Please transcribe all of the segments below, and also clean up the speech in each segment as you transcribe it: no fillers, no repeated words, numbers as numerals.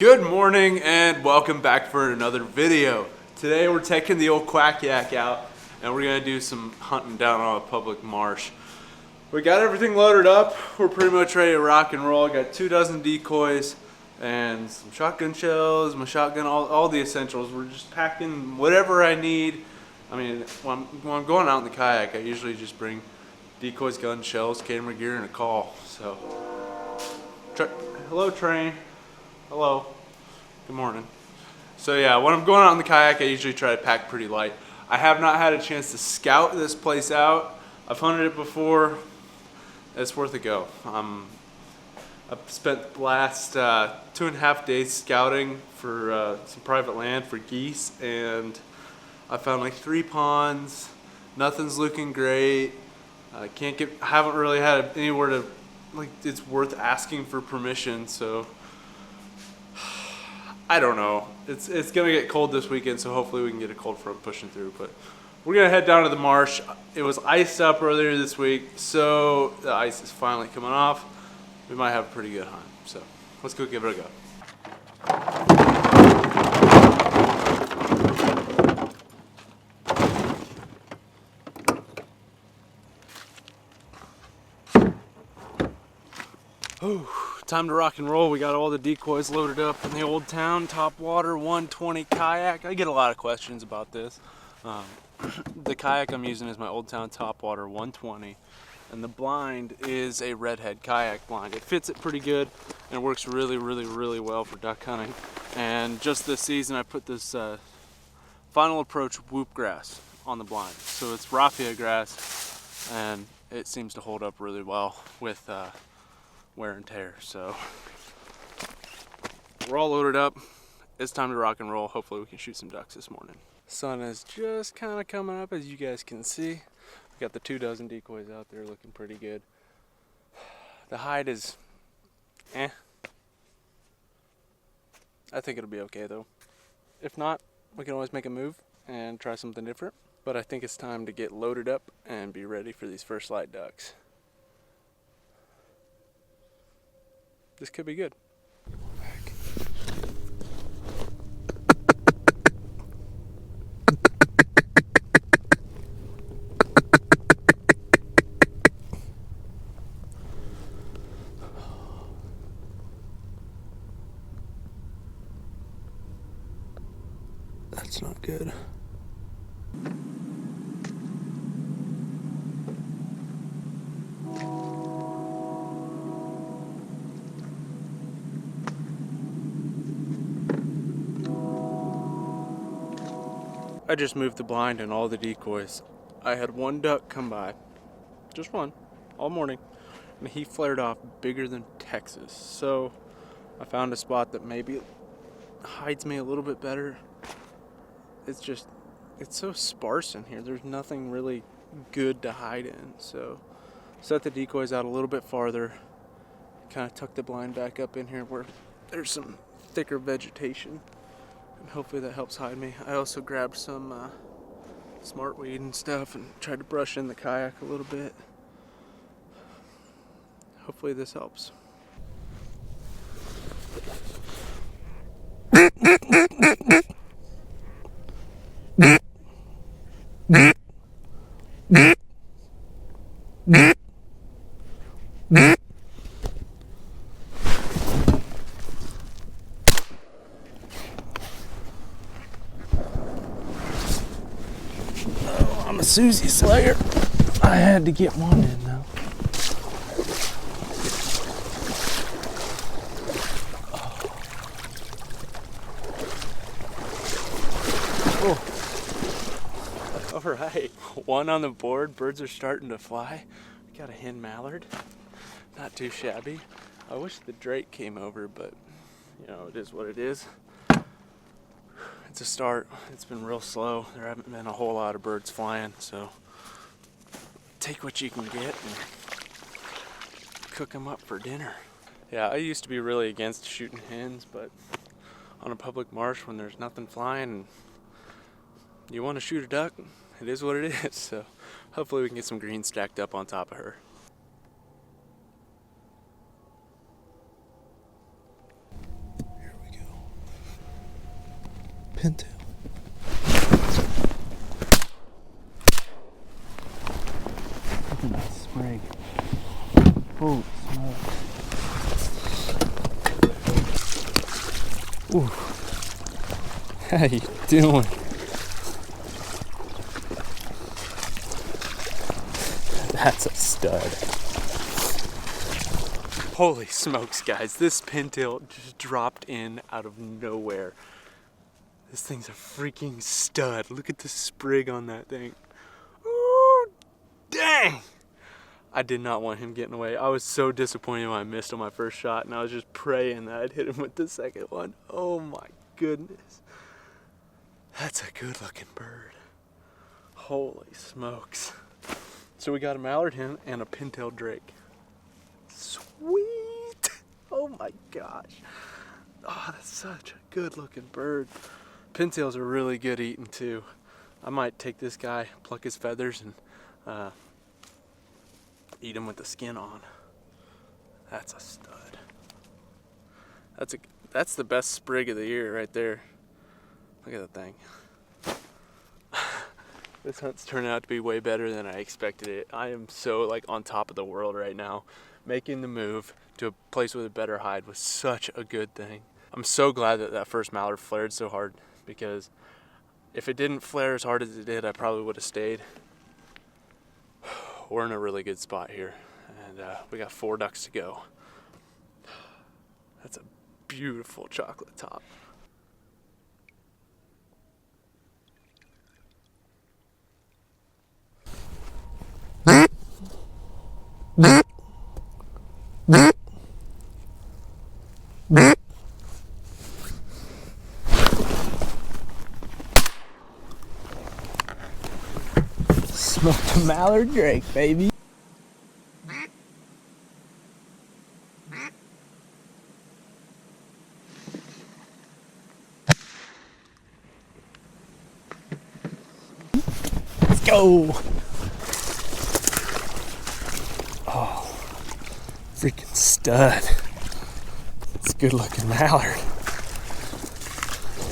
Good morning and welcome back for another video. Today we're taking the old Kayak out and we're gonna do some hunting down on a public marsh. We got everything loaded up. We're pretty much ready to rock and roll. I got 24 decoys and some shotgun shells, my shotgun, all the essentials. We're just packing whatever I need. I mean, when I'm going out in the kayak, I usually just bring decoys, gun, shells, camera gear, and a call. So, hello train. Hello. Good morning. So yeah, when I'm going out in the kayak, I usually try to pack pretty light. I have not had a chance to scout this place out. I've hunted it before. It's worth a go. I've spent the last 2.5 days scouting for some private land for geese, and I found like 3 ponds. Nothing's looking great. I haven't really had anywhere to, like, it's worth asking for permission, so I don't know. It's gonna get cold this weekend, so hopefully we can get a cold front pushing through. But we're gonna head down to the marsh. It was iced up earlier this week, so the ice is finally coming off. We might have a pretty good hunt. So let's go give it a go. Time to rock and roll. We got all the decoys loaded up in the Old Town top water 120 kayak. I get a lot of questions about this. The kayak I'm using is my Old Town top water 120, and the blind is a redhead kayak blind. It fits it pretty good and works really well for duck hunting. And just this season I put this Final Approach whoopgrass on the blind. So it's raffia grass, and it seems to hold up really well with wear and tear. So we're all loaded up. It's time to rock and roll. Hopefully we can shoot some ducks this morning. Sun is just kind of coming up, as you guys can see. We got the 24 decoys out there looking pretty good. The hide is I think it'll be okay though. If not, we can always make a move and try something different. But I think it's time to get loaded up and be ready for these first light ducks. This could be good. That's not good. I just moved the blind and all the decoys. I had one duck come by, just one, all morning, and he flared off bigger than Texas. So I found a spot that maybe hides me a little bit better. It's so sparse in here. There's nothing really good to hide in. So set the decoys out a little bit farther, kind of tuck the blind back up in here where there's some thicker vegetation. And hopefully that helps hide me. I also grabbed some smartweed and stuff and tried to brush in the kayak a little bit. Hopefully this helps. I'm a Susie Slayer. I had to get one in though. Oh. All right, one on the board. Birds are starting to fly. We got a hen mallard. Not too shabby. I wish the drake came over, but you know, it is what it is. It's a start. It's been real slow. There haven't been a whole lot of birds flying, so take what you can get and cook them up for dinner. Yeah, I used to be really against shooting hens, but on a public marsh when there's nothing flying and you want to shoot a duck, it is what it is. So hopefully we can get some greens stacked up on top of her. Here we go. Pintail. Look at that sprig. Holy smokes. Ooh. How you doing? That's a stud. Holy smokes, guys. This pintail just dropped in out of nowhere. This thing's a freaking stud. Look at the sprig on that thing. Ooh, dang! I did not want him getting away. I was so disappointed when I missed on my first shot, and I was just praying that I'd hit him with the second one. Oh my goodness. That's a good looking bird. Holy smokes. So we got a mallard hen and a pintail drake. Sweet! Oh my gosh. Oh, that's such a good looking bird. Pintails are really good eating too. I might take this guy, pluck his feathers, and eat him with the skin on. That's a stud. That's the best sprig of the year right there. Look at that thing. This hunt's turned out to be way better than I expected it. I am so like on top of the world right now. Making the move to a place with a better hide was such a good thing. I'm so glad that that first mallard flared so hard, because if it didn't flare as hard as it did, I probably would have stayed. We're in a really good spot here, and we got 4 ducks to go. That's a beautiful chocolate top. Smoked a mallard drake, baby. Let's go. Oh, freaking stud. It's a good looking mallard.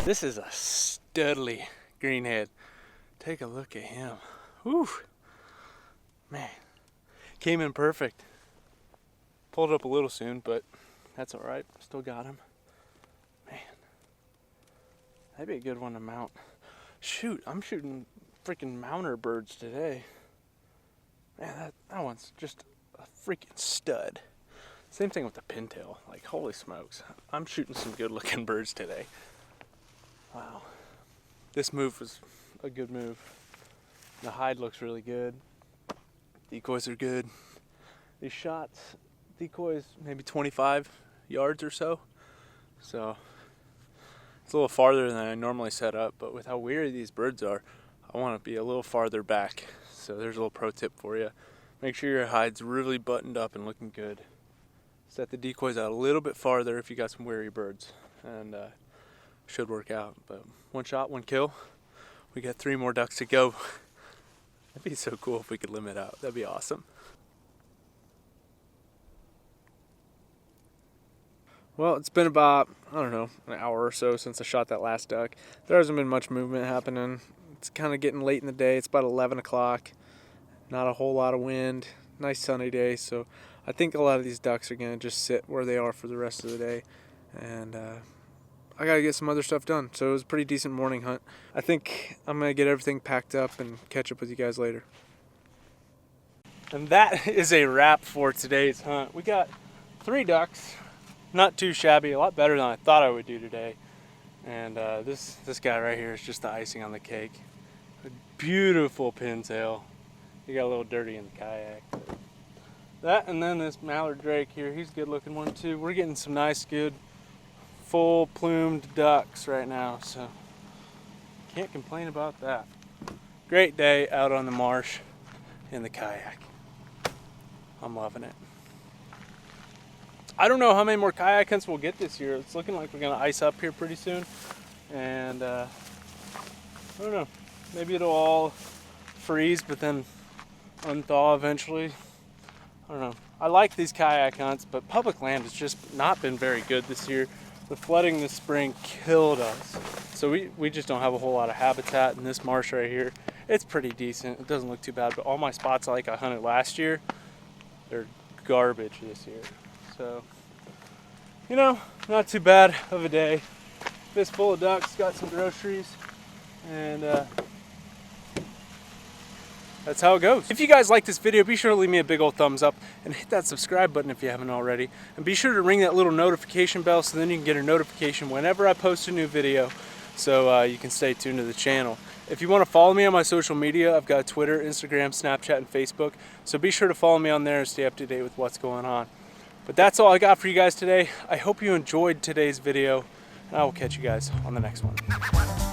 This is a studly greenhead. Take a look at him. Whew. Man, came in perfect. Pulled up a little soon, but that's all right. Still got him. Man, that'd be a good one to mount. Shoot, I'm shooting freaking mounter birds today. Man, that one's just a freaking stud. Same thing with the pintail. Like, holy smokes. I'm shooting some good looking birds today. Wow. This move was a good move. The hide looks really good. Decoys are good. These shots, decoys maybe 25 yards or so. So it's a little farther than I normally set up, but with how weary these birds are, I want to be a little farther back. So there's a little pro tip for you. Make sure your hide's really buttoned up and looking good. Set the decoys out a little bit farther if you got some weary birds, and should work out. But 1 shot, 1 kill. We got 3 more ducks to go. That'd be so cool if we could limit out. That'd be awesome. Well, it's been about, I don't know, an hour or so since I shot that last duck. There hasn't been much movement happening. It's kind of getting late in the day. It's about 11 o'clock. Not a whole lot of wind. Nice sunny day. So I think a lot of these ducks are going to just sit where they are for the rest of the day. And I got to get some other stuff done. So it was a pretty decent morning hunt. I think I'm going to get everything packed up and catch up with you guys later. And that is a wrap for today's hunt. We got 3 ducks. Not too shabby, a lot better than I thought I would do today. And this guy right here is just the icing on the cake. A beautiful pintail. He got a little dirty in the kayak. That, and then this mallard drake here, he's a good looking one too. We're getting some nice, good, full plumed ducks right now, so can't complain about that. Great day out on the marsh in the kayak. I'm loving it. I don't know how many more kayak hunts we'll get this year. It's looking like we're gonna ice up here pretty soon. And I don't know, maybe it'll all freeze but then unthaw eventually. I don't know. I like these kayak hunts, but public land has just not been very good this year. The flooding this spring killed us. So we just don't have a whole lot of habitat in this marsh right here. It's pretty decent. It doesn't look too bad, but all my spots like I hunted last year, they're garbage this year. So, you know, not too bad of a day. Fist full of ducks, got some groceries, and that's how it goes. If you guys like this video, be sure to leave me a big old thumbs up and hit that subscribe button if you haven't already. And be sure to ring that little notification bell so then you can get a notification whenever I post a new video, so you can stay tuned to the channel. If you want to follow me on my social media, I've got Twitter, Instagram, Snapchat, and Facebook. So be sure to follow me on there and stay up to date with what's going on. But that's all I got for you guys today. I hope you enjoyed today's video, and I will catch you guys on the next one.